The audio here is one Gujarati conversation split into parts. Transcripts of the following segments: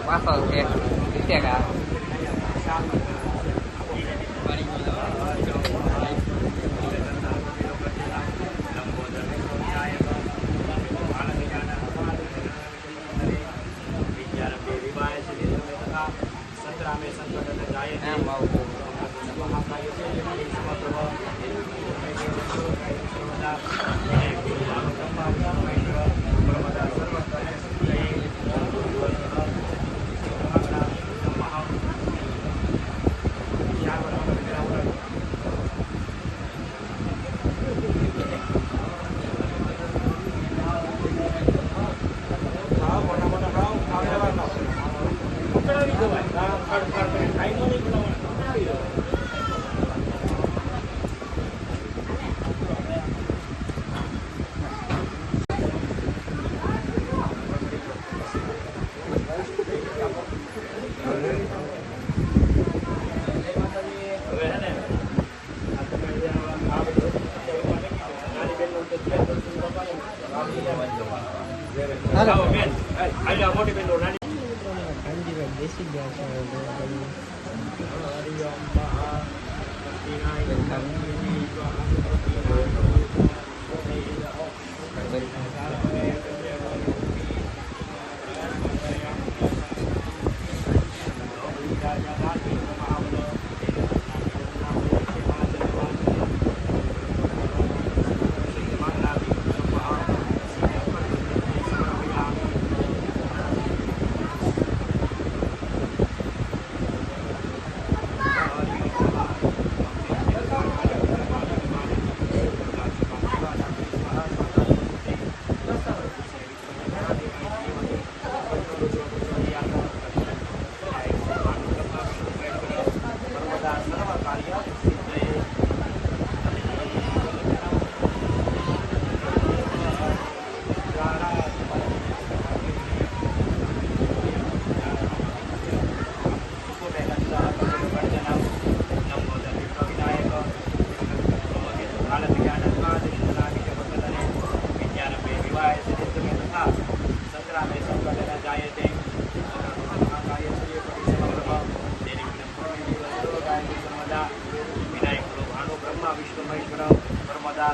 પાછો છે ટેકા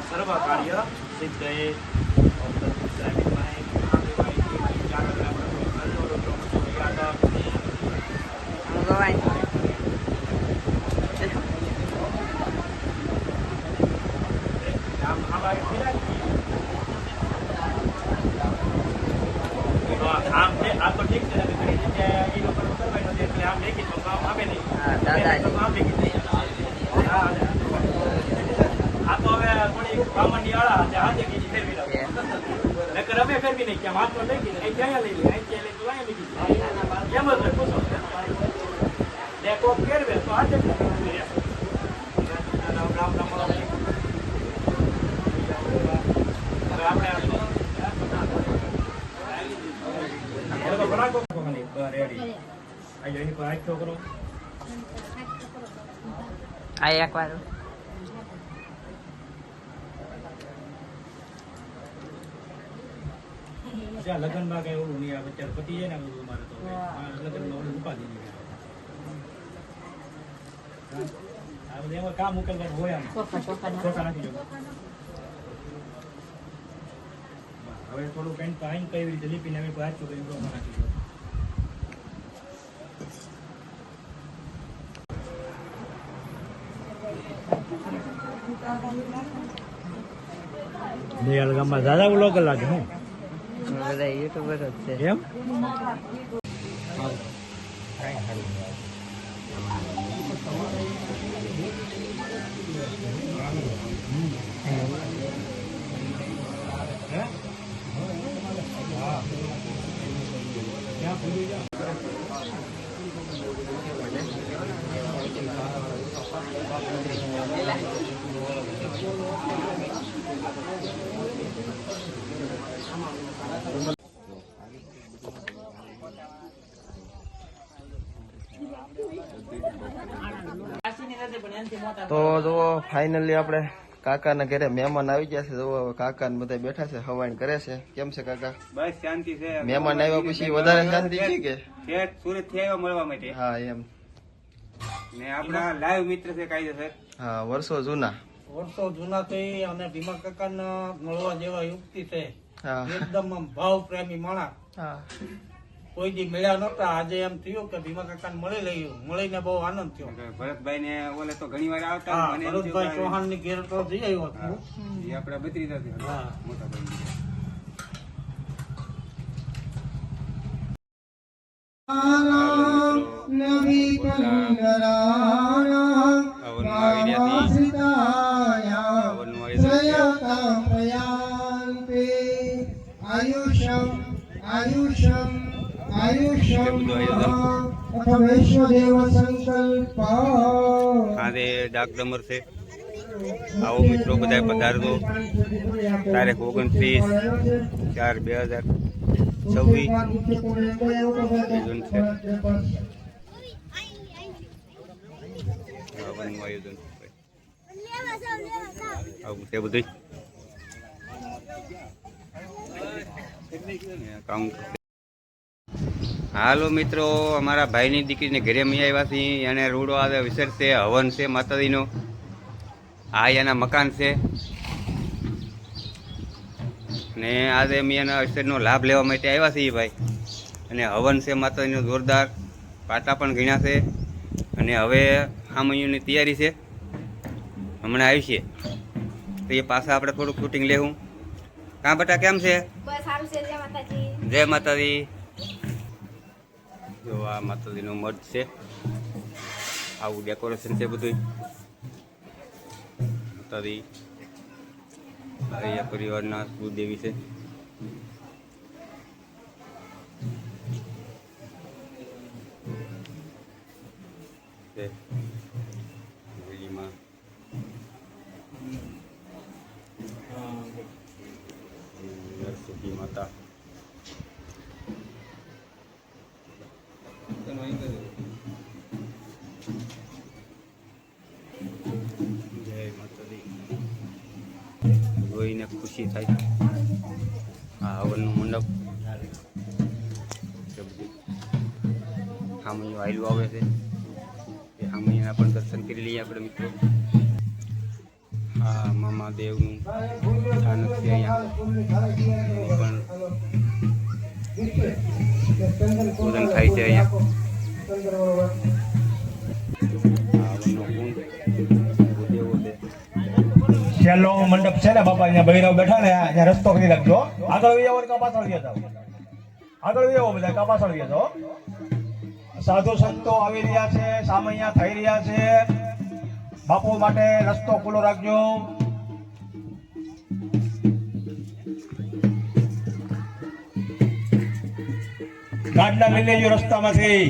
सर्व कार्य सिद्धये आप तो ठीक है बामणी वाला हाथ की फिर भी लेकर हमें फिर भी नहीं क्या हाथ में लेगी नहीं क्या ले ली नहीं क्या ले तू आए नहीं ये मत पूछो देखो फिर भी तो आज राम राम राम राम बड़ा को नहीं रेडी आइए इनको आइए तो करो आइए एक बार लगन में कहीं એવું નહીં આવે ત્યારે પતી જાય ને બધું મારે તો લગન માં ઓલી ઉપાધી નહીં આ બધું એમાં કામ ઉકેલવાનું હોય આમ ચોખા નાખી જો હવે થોડું પેન્ટ પાઈન કઈ રીતે લીપીને અમે પાછું કરી ચોખા નાખી જો દયાલ ગામમાં દાદા વ્લોગ લાગે હું બધા યુટ્યુબર જ છે એમ ફાઇનલી આપણે કાકાના ઘરે મહેમાન આવી ગયા છે. જો હવે કાકા ને બધા બેઠા છે, હવાણ કરે છે. કેમ છે કાકા? બસ શાંતિ છે. મહેમાન આવ્યા પછી વધારે શાંતિ છે કે? શેઠ સુરત થી આવ્યા મળવા માટે. હા એમ. ને આપણા લાઈવ મિત્ર છે કાયદેસર. હા, વર્ષો જૂના. થઈ અને ભીમા કાકાને મળવા જેવા યુક્તિ છે. હા એકદમ આમ ભાવ પ્રેમી માણસ. હા કોઈ દી મળ્યા નતા. આજે એમ થયું કે ભીમા કાકાને મળી લઈએ. મળીને બહુ આનંદ થયો. ભરતભાઈ ને ઓલે તો ઘણી વાર આવતા. હા, મને એમ થયું ભરતભાઈ કે ચૌહાણ ની ઘેર તો જઈ આવ્યો હતો. એ આપડા ભત્રીજા છે. હા. મોટા ભાઈ. આજે ડાક ડમર છે. આવો મિત્રો બધા પધારજો. તારીખ 29/4/2026 આયોજન છે. આવવાનું આયોજન આવું છે બધું. કાઉન્ટર. હાલો મિત્રો, અમારા ભાઈની દીકરીને ઘરે મી આવ્યા છીએ. એને રૂડો આવે વિસર છે, હવન છે માતાજીનો. આ એના મકાન છે ને આજે અમે એના વિસરનો લાભ લેવા માટે આવ્યા છીએ ભાઈ. અને હવન છે માતાજીનો જોરદાર. પાટા પણ ઘીણા છે અને હવે આમણીઓની તૈયારી છે. હમણાં આવી છે તો એ પાછા આપણે થોડુંક શૂટિંગ લેવું. કાં બેટા કેમ છે? જય માતાજી. જો આ માતાજીનો મઠ છે. આવું ડેકોરેશન છે બધું. માતાજી અહીંયા પરિવારના કુળદેવી છે. દિલ્હીમાં નરસિંહ માતા. જય માતાજી. જોઈને ખુશી થાય. આ હવનનું મંડપ હામૈયું આયલું આવે છે. એ હામૈયાના પણ દર્શન કરી લઈએ આપણે મિત્રો. આ મામાદેવનું સ્થાનક છે. અહીંયા પણ પૂજન થાય છે. અહીંયા છેલ્લો મંડપ છે ને બાપા, અહીંયા બૈરાવ બેઠા ને અહીંયા રસ્તો કરી રાખજો. આગળ વહી આવો કા પાછળ વહી જાવ. આગળ વહી આવો બધા કા પાછળ વહી જાવ. સાધુ સંતો આવી રહ્યા છે, સામૈયા થઈ રહ્યા છે. બાપુ માટે રસ્તો ખુલ્લો રાખજો. ગાડના લઈ લેજો રસ્તામાંથી.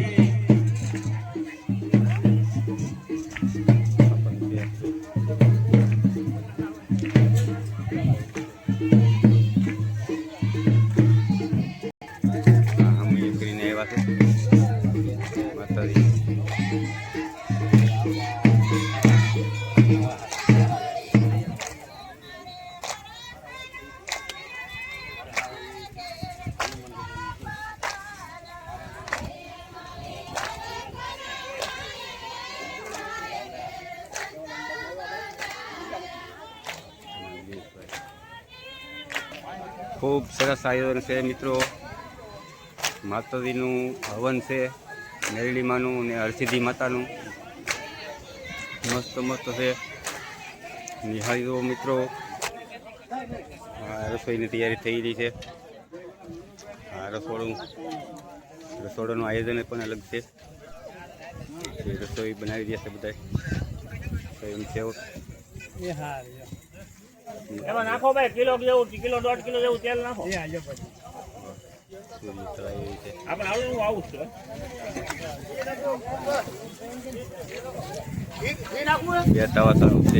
ખૂબ સરસ આયોજન છે મિત્રો. માતાજીનું હવન છે, મેરડીમાનું અને હરસિદ્ધિ માતાનું. મસ્ત મસ્ત છે. નિહાળીઓ મિત્રો. આ રસોઈની તૈયારી થઈ રહી છે. આ રસોડાનું આયોજન પણ અલગ છે. રસોઈ બનાવી રહ્યા છે બધા. એમ છે એમાં નાખો ભાઈ, કિલો જેવું, કિલો 1.5 કિલો જેવું તેલ નાખો. આપણે આવું આવું છે. બે તવા ચાલુ છે.